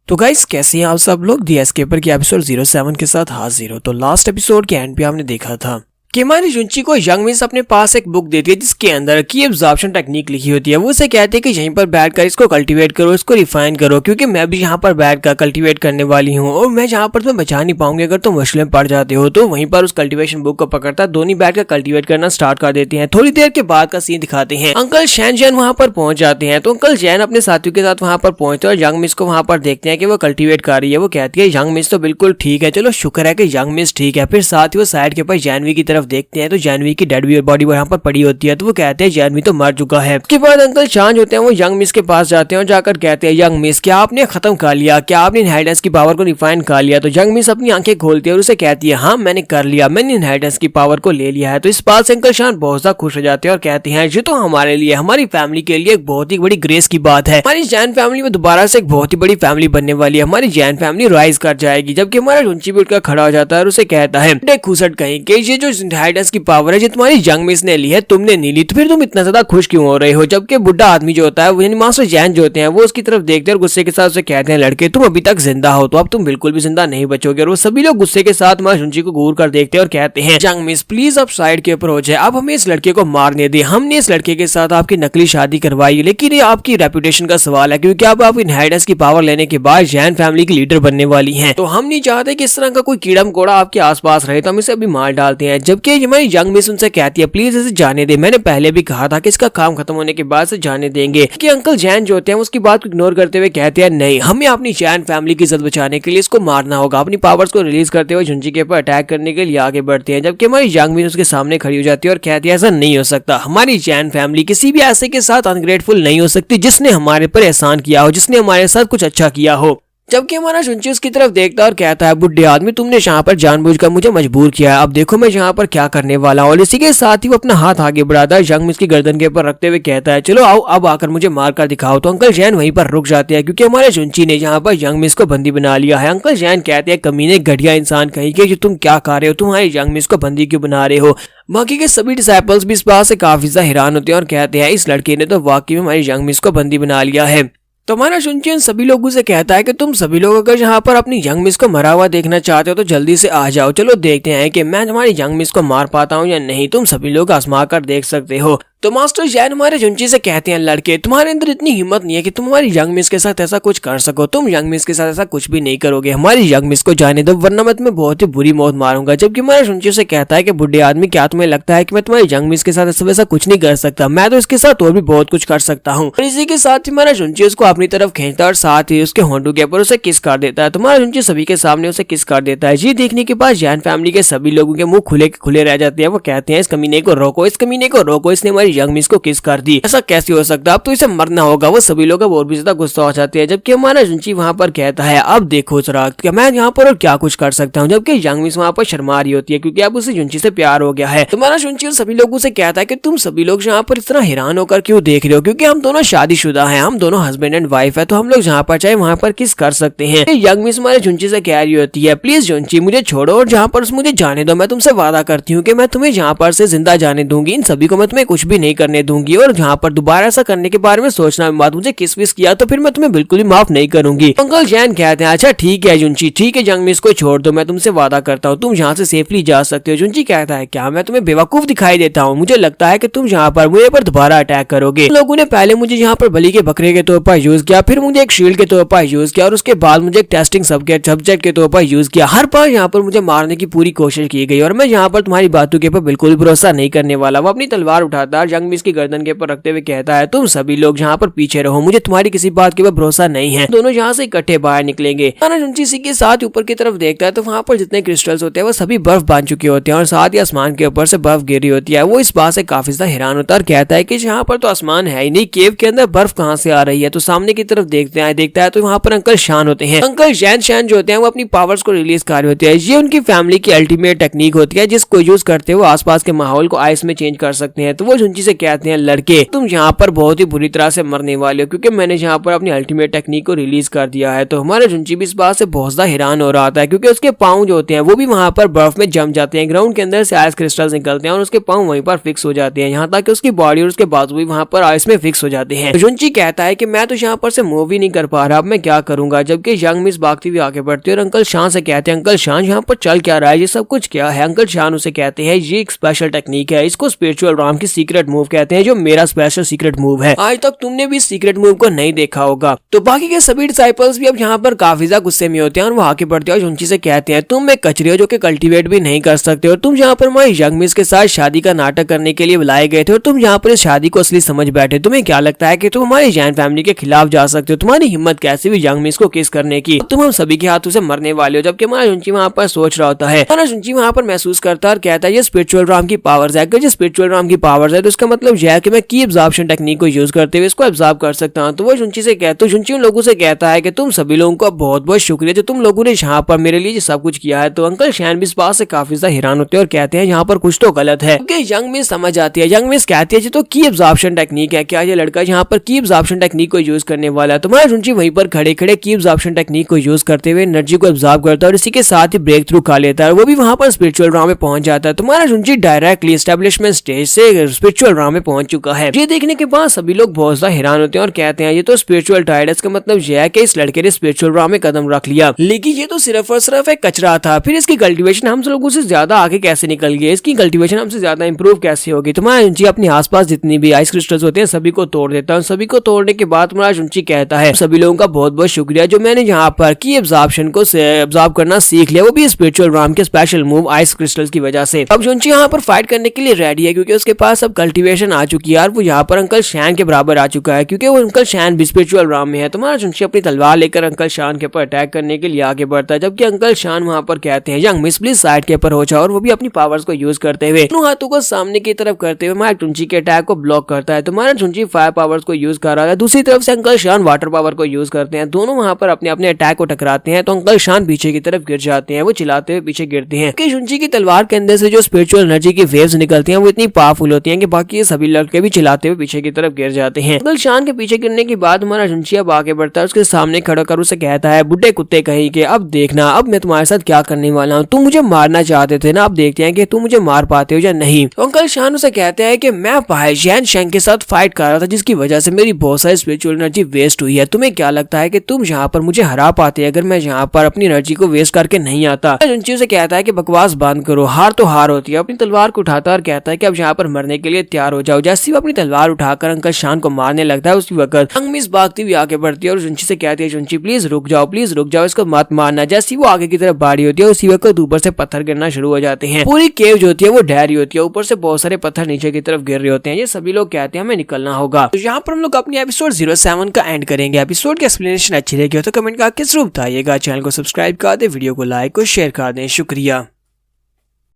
तो गाइस कैसे हैं आप सब लोग। दी एस्केपर की एपिसोड 07 के साथ हाजिर हो। तो लास्ट एपिसोड के एंड पे आपने देखा था कि हमारी जुंची को यंग मिस अपने पास एक बुक देती है जिसके अंदर की एब्जॉर्प्शन टेक्निक लिखी होती है। वो उसे कहती है कि यहीं पर बैठकर इसको कल्टीवेट करो, इसको रिफाइन करो, क्योंकि मैं भी यहाँ पर बैठकर कल्टीवेट करने वाली हूँ और मैं यहाँ पर तुम्हें बचा नहीं पाऊंगी अगर तुम मुश्किल में पड़ जाते हो। तो वहीं पर उस कल्टीवेशन बुक को पकड़ता दोनों बैठकर कल्टीवेट करना स्टार्ट कर देते हैं। थोड़ी देर के बाद का सीन दिखाते हैं। अंकल शैन जैन वहाँ पर पहुंच जाते हैं। तो अंकल जैन अपने साथियों के साथ वहाँ पर पहुंचते हैं और यंग मिस को वहाँ पर देखते हैं कि वो कल्टीवेट कर रही है। वो कहती है यंग मिस तो बिल्कुल ठीक है, चलो शुक्र है कि यंग मिस ठीक है। फिर साथ ही वो साइड के ऊपर जानवी की तरफ देखते हैं तो जानवी की डेड बॉडी वहाँ पर पड़ी होती है। तो वो कहते हैं जानवी तो मर चुका है। उसके बाद अंकल शांत होते हैं, वो यंग मिस के पास जाते हैं और जाकर कहते हैं यंग मिस क्या आपने खत्म कर लिया, क्या आपने इनहेरिटेंस की पावर को रिफाइन कर लिया। तो यंग मिस अपनी आंखें खोलती है और उसे कहती है हाँ मैंने कर लिया, मैंने इनहेरिटेंस की पावर को ले लिया है। तो इस बात से अंकल शान बहुत ज्यादा खुश हो जाते हैं और कहते हैं ये तो हमारे लिए, हमारी फैमिली के लिए एक बहुत ही बड़ी ग्रेस की बात है। हमारी जैन फैमिली में दोबारा से एक बहुत ही बड़ी फैमिली बनने वाली है, हमारी जैन फैमिली राइज कर जाएगी। जबकि हमारा रुंची भी उठकर खड़ा हो जाता है और उसे कहता है खुसट कहीं कि ये जो इनहेरिटेंस की पावर है जो तुम्हारी यंग मिस ने ली है तुमने नहीं ली, तो फिर तुम इतना ज्यादा खुश क्यों हो रहे हो। जबकि बुढ़ा आदमी जो होता है वो यानी मास्टर जैन जो होते हैं वो उसकी तरफ देखते हैं और गुस्से के साथ उसे कहते हैं लड़के तुम अभी तक जिंदा हो तो अब तुम बिल्कुल भी जिंदा नहीं बचोगे। और वो सभी लोग गुस्से के साथ मां रुंची को घूर कर देखते हैं और कहते हैं यंग मिस प्लीज अब साइड के ऊपर हो जाए, अब हमें इस लड़के को मारने दे। हमने इस लड़के के साथ आपकी नकली शादी करवाई लेकिन ये आपकी रेपुटेशन का सवाल है, क्योंकि अब आप इनहेरिटेंस की पावर लेने के बाद जैन फैमिली की लीडर बनने वाली हैं। तो हम नहीं चाहते कि इस तरह का कोई कीड़ा मकोड़ा आपके आसपास रहे, तो हम इसे अभी मार डालते हैं। जबकि हमारी यंग मिस उनसे कहती है प्लीज इसे जाने दे, मैंने पहले भी कहा था कि इसका काम खत्म होने के बाद से जाने देंगे। कि अंकल जैन जो होते हैं उसकी बात को इग्नोर करते हुए कहते हैं नहीं, हमें अपनी जैन फैमिली की इज्जत बचाने के लिए इसको मारना होगा। अपनी पावर्स को रिलीज करते हुए झुंझी के ऊपर अटैक करने के लिए आगे बढ़ते हैं। जबकि हमारी यंग मिस उसके सामने खड़ी हो जाती है और कहती है ऐसा नहीं हो सकता, हमारी जैन फैमिली किसी भी ऐसे के साथ अनग्रेटफुल नहीं हो सकती जिसने हमारे पर एहसान किया हो, जिसने हमारे साथ कुछ अच्छा किया हो। जबकि हमारा शुंची उसकी तरफ देखता है और कहता है बुढ़े आदमी तुमने यहाँ पर जानबूझकर मुझे मजबूर किया है, अब देखो मैं यहाँ पर क्या करने वाला हूँ। और इसी के साथ ही वो अपना हाथ आगे बढ़ाता है यंग मिस की गर्दन के ऊपर रखते हुए कहता है चलो आओ अब आकर मुझे मार कर दिखाओ। तो अंकल जैन वहीं पर रुक जाते हैं क्योंकि हमारे शुंची ने यहाँ पर यंग मिस को बंदी बना लिया है। अंकल जैन कहते हैं कमीने घटिया इंसान कहीं के जो तुम क्या कर रहे हो, तुम्हारे यंग मिस को बंदी क्यों बना रहे हो। बाकी के सभी डिसाइपल्स भी इस बात से काफी ज्यादा हैरान होते हैं और कहते हैं इस लड़के ने तो वाकई में हमारी यंग मिस को बंदी बना लिया है। तो हमारा शुंची उन सभी लोगों से कहता है कि तुम सभी लोग अगर यहाँ पर अपनी यंग मिस को मरा हुआ देखना चाहते हो तो जल्दी से आ जाओ, चलो देखते हैं कि मैं तुम्हारी यंग मिस को मार पाता हूँ या नहीं। तुम सभी लोग आजमा कर देख सकते हो। तो मास्टर जैन हमारे जुंची से कहते हैं लड़के तुम्हारे अंदर इतनी हिम्मत नहीं है कि तुम हमारी यंग मिस के साथ ऐसा कुछ कर सको, तुम यंग मिस के साथ ऐसा कुछ भी नहीं करोगे, हमारी यंग मिस को जाने दो वरना मैं तुम्हें बहुत ही बुरी मौत मारूंगा। जबकि हमारे जुंची से कहता है कि बुढ़े आदमी क्या तुम्हें लगता है कि मैं तुम्हारी यंग मिस के साथ ऐसा वैसा कुछ नहीं कर सकता, मैं तो इसके साथ और भी बहुत कुछ कर सकता हूँ। और इसी के साथ ही हमारा जुंची उसको अपनी तरफ खींचता है और साथ ही उसके होंठों के ऊपर उसे किस कर देता है। तुम्हारा जुंची सभी के सामने उसे किस कर देता है। ये देखने के बाद जैन फैमिली के सभी लोगों के मुंह खुले खुले रह जाते हैं। वो कहते हैं इस कमीने को रोको, इस कमीने को रोको, इसने हमारी यंग मिस को किस कर दी, ऐसा कैसे हो सकता, अब तो इसे मरना होगा। वो सभी लोग और भी ज्यादा गुस्सा हो जाते हैं। जबकि हमारा जुंची वहाँ पर कहता है अब देखो जरा क्या मैं यहाँ पर और क्या कुछ कर सकता हूँ। जबकि यंग मिस वहाँ पर शर्मा रही होती है क्योंकि अब उसे जुंची से प्यार हो गया है। तुम्हारा जुंची सभी लोगों से कहता है कि तुम सभी लोग यहाँ पर इतना हैरान होकर क्यों देख रहे हो, क्योंकि हम दोनों शादीशुदा हैं, हम दोनों हस्बैंड एंड वाइफ है, तो हम लोग जहाँ पर चाहे वहाँ पर किस कर सकते हैं। यंग मिस हमारे जुंची से कह रही होती है प्लीज जुंची मुझे छोड़ो और जहाँ पर मुझे जाने दो, मैं तुमसे वादा करती हूँ कि मैं तुम्हें यहाँ पर से जिंदा जाने दूंगी, इन सभी को मैं तुम्हें कुछ भी नहीं करने दूंगी और जहाँ पर दोबारा ऐसा करने के बारे में सोचना मत, मुझे किस विस किया तो फिर मैं तुम्हें बिल्कुल भी माफ नहीं करूंगी। अंकल जैन कहते हैं अच्छा ठीक है जुंची, ठीक है यंग मिस को छोड़ दो, मैं तुमसे वादा करता हूँ तुम यहाँ से सेफली जा सकते हो। जुंची कहता है क्या मैं तुम्हें बेवकूफ दिखाई देता हूँ, मुझे लगता है कि तुम यहाँ पर मुझे पर दोबारा अटैक करोगे। लोगों ने पहले मुझे यहाँ पर बलि के बकरे के तौर पर यूज किया, फिर मुझे एक शील्ड के तौर पर यूज किया और उसके बाद मुझे एक टेस्टिंग सब्जेक्ट के तौर पर यूज किया। हर बार यहाँ पर मुझे मारने की पूरी कोशिश की गई और मैं यहाँ पर तुम्हारी बातों के ऊपर बिल्कुल भरोसा नहीं करने वाला। वो अपनी तलवार उठाता है यंग मिस की गर्दन के ऊपर रखते हुए कहता है तुम सभी लोग यहाँ पर पीछे रहो, मुझे तुम्हारी किसी बात के ऊपर भरोसा नहीं है। दोनों यहाँ से इकट्ठे बाहर निकलेंगे। इसी के साथ ऊपर की तरफ देखता है तो वहाँ पर जितने क्रिस्टल्स होते हैं वो सभी बर्फ बांध चुके होते हैं और साथ ही आसमान के ऊपर से बर्फ गिरी होती है। वो इस बात से काफी ज्यादा हैरान होता है और कहता है कि यहाँ पर तो आसमान है ही नहीं, केव के अंदर बर्फ कहाँ से आ रही है। तो सामने की तरफ देखता है तो वहाँ पर अंकल शान होते हैं। अंकल शैन जो होते हैं वो अपनी पावर्स को रिलीज कर रहे होते हैं। ये उनकी फैमिली की अल्टीमेट टेक्निक होती है जिसको यूज करते हुए आसपास के माहौल को आइस में चेंज कर सकते हैं। तो वो जुंची से कहते हैं लड़के तुम यहाँ पर बहुत ही बुरी तरह से मरने वाले हो क्योंकि मैंने यहाँ पर अपनी अल्टीमेट टेक्निक को रिलीज कर दिया है। तो हमारे जुंची भी इस बात से बहुत ज्यादा हैरान हो रहा था क्योंकि उसके पाँव जो होते हैं वो भी वहाँ पर बर्फ में जम जाते हैं, ग्राउंड के अंदर से आइस क्रिस्टल्स निकलते हैं और उसके पाँव वहीं पर फिक्स हो जाते हैं, यहाँ तक कि उसकी बॉडी और उसके बाजू भी वहाँ पर आइस में फिक्स हो जाते हैं। जुंची कहता है कि मैं तो यहाँ पर से मूव ही नहीं कर पा रहा, अब मैं क्या करूंगा। जबकि यंग मिस भागती हुई आगे बढ़ती है और अंकल शान से कहते हैं अंकल शान यहाँ पर चल क्या रहा है, ये सब कुछ क्या है। अंकल शान उसे कहते हैं ये एक स्पेशल टेक्निक है, इसको स्पिरिचुअल राम की सीक्रेट मूव कहते हैं, जो मेरा स्पेशल सीक्रेट मूव है। आज तक तुमने भी सीक्रेट मूव को नहीं देखा होगा। तो बाकी के सभी डिसाइपल्स भी अब यहाँ पर काफी ज्यादा गुस्से में होते हैं और वो आगे बढ़ते हैं और जुंची से कहते हैं तुम एक कचरे हो जो कि कल्टीवेट भी नहीं कर सकते और तुम यहाँ पर हमारी यंग मिस के साथ शादी का नाटक करने के लिए बुलाए गए थे और तुम यहाँ पर इस शादी को असली समझ बैठे। तुम्हें क्या लगता है कि तुम हमारी जैन फैमिली के खिलाफ जा सकते हो? तुम्हारी हिम्मत कैसी भी यंग मिस को किस करने की? तुम हम सभी के हाथों से मरने वाले हो। जबकि हमारा जुंची वहाँ पर सोच रहा होता है, हमारा जुंची वहाँ पर महसूस करता है और कहता है ये स्पिरिचुअल राम की पावर्स है। जो स्पिरिचुअल राम की पावर्स है तो इसका मतलब यह है कि मैं की एब्जॉर्प्शन टेक्निक को यूज करते हुए इसको एब्जॉर्ब कर सकता हूँ। तो वो जुंची से कहता है, जुंची उन लोगों से कहता है कि तुम सभी लोगों का बहुत बहुत शुक्रिया जो तुम लोगों ने यहाँ पर मेरे लिए सब कुछ किया है। तो अंकल शैन भी इस बात से काफी ज्यादा हैरान होते हैं और कहते हैं यहाँ पर कुछ तो गलत है। क्योंकि यंग मिस समझ आती है, यंग मिस कहती है तो की एब्जॉर्प्शन टेक्निक है, क्या ये लड़का यहाँ पर की एब्जॉर्प्शन टेक्निक को यूज करने वाला है? तुम्हारा जुंची वहीं पर खड़े खड़े की एब्जॉर्प्शन टेक्निक को यूज करते हुए एनर्जी को एब्जॉर्ब करता है और इसी के साथ ही ब्रेक थ्रू खा लेता है, वो भी वहां पर स्पिरिचुअल राम में पहुंच जाता है। तुम्हारा जुंची डायरेक्टली एस्टेब्लिशमेंट स्टेज से स्पिरिचुअल राम में पहुंच चुका है। ये देखने के बाद सभी लोग बहुत ज्यादा हैरान होते हैं और कहते हैं ये तो स्पिरिचुअल टाइड है, इसका मतलब यह है कि इस लड़के ने स्पिरिचुअल राम में कदम रख लिया। लेकिन ये तो सिर्फ और सिर्फ एक कचरा था, फिर इसकी कल्टीवेशन हम लोगों से ज्यादा आगे कैसे निकल गई, इसकी कल्टीवेशन हमसे ज्यादा इंप्रूव कैसे होगी। तुम्हारा जुंची अपने आसपास जितनी भी आइस क्रिस्टल्स होते हैं सभी को तोड़ देता है। सभी को तोड़ने के बाद तुम्हारा जुंची कहता है सभी लोगों का बहुत बहुत शुक्रिया जो मैंने यहाँ पर की एब्जॉर्प्शन को एब्जॉर्ब करना सीख लिया, वो भी स्पिरिचुअल राम के स्पेशल मूव आइस क्रिस्टल्स की वजह से। अब जुंची यहाँ पर फाइट करने के लिए रेडी है क्योंकि उसके पास अब कल्टीवेशन आ चुकी है और वो यहाँ पर अंकल शैन के बराबर आ चुका है क्योंकि वो अंकल शैन भी स्पिरिचुअल राम में है। तुम्हारा जुंची अपनी तलवार लेकर अंकल शान के ऊपर अटैक करने के लिए आगे बढ़ता है, जबकि अंकल शान वहाँ पर कहते हैं यंग मिस प्लीज साइड के ऊपर हो जाओ, और वो भी अपनी पावर्स को यूज करते हुए दोनों हाथों को सामने की तरफ करते हुए हमारे जुंची के अटैक को ब्लॉक करता है। तुम्हारा जुंची फायर पावर्स को यूज कर रहा है, दूसरी तरफ से अंकल शान वाटर पावर को यूज करते हैं। दोनों वहाँ पर अपने अपने अटैक को टकराते हैं तो अंकल शान पीछे की तरफ गिर जाते हैं, वो चिल्लाते हुए पीछे गिरते हैं। जुंची की तलवार के अंदर से जो स्पिरिचुअल एनर्जी की वेव्स निकलती हैं वो इतनी पावरफुल होती हैं कि बाकी सभी लड़के भी चिल्लाते हुए पीछे की तरफ गिर जाते हैं। अंकल शान के पीछे गिरने के बाद हमारा जुंची अब आगे बढ़ता है, उसके सामने खड़ा कर उसे कहता है बुड्ढे कुत्ते कहीं के, अब देखना अब मैं तुम्हारे साथ क्या करने वाला हूँ। तुम मुझे मारना चाहते थे ना, अब देखते हैं कि तुम मुझे मार पाते हो या नहीं। तो अंकल शान उसे कहते हैं कि मैं भाईजान शंग के साथ फाइट कर रहा था जिसकी वजह से मेरी बहुत सारी स्पिरिचुअल एनर्जी वेस्ट हुई है। तुम्हें क्या लगता है कि तुम यहाँ पर मुझे हरा पाते अगर मैं यहाँ पर अपनी एनर्जी को वेस्ट करके नहीं आता? जुंची उसे कहता है कि बकवास बंद करो, हार तो हार होती है। अपनी तलवार को उठाता है और कहता है कि अब यहाँ पर मरने के लिए तैयार हो जाओ। जैसे वो अपनी तलवार उठाकर अंकल शान को मारने लगता है उसी वक्त यंग मिस भागती हुई आगे बढ़ती है और जुंची से कहती है जुंची प्लीज रुक जाओ, इसको मत मारना। जैसी वो आगे की तरफ बढ़ी होती है उसी वक्त ऊपर से पत्थर गिरना शुरू हो जाते हैं। पूरी केव जो होती है वो ढहरी होती है, ऊपर से बहुत सारे पत्थर नीचे की तरफ गिर रहे होते हैं। ये सभी लोग कहते हैं हमें निकलना होगा। तो यहाँ पर हम लोग अपनी एपिसोड 07 का एंड करेंगे। एपिसोड की एक्सप्लेनेशन अच्छी लगी हो तो कमेंट करके जरूर बताइएगा। चैनल को सब्सक्राइब कर दे, वीडियो को लाइक और शेयर कर दें। शुक्रिया।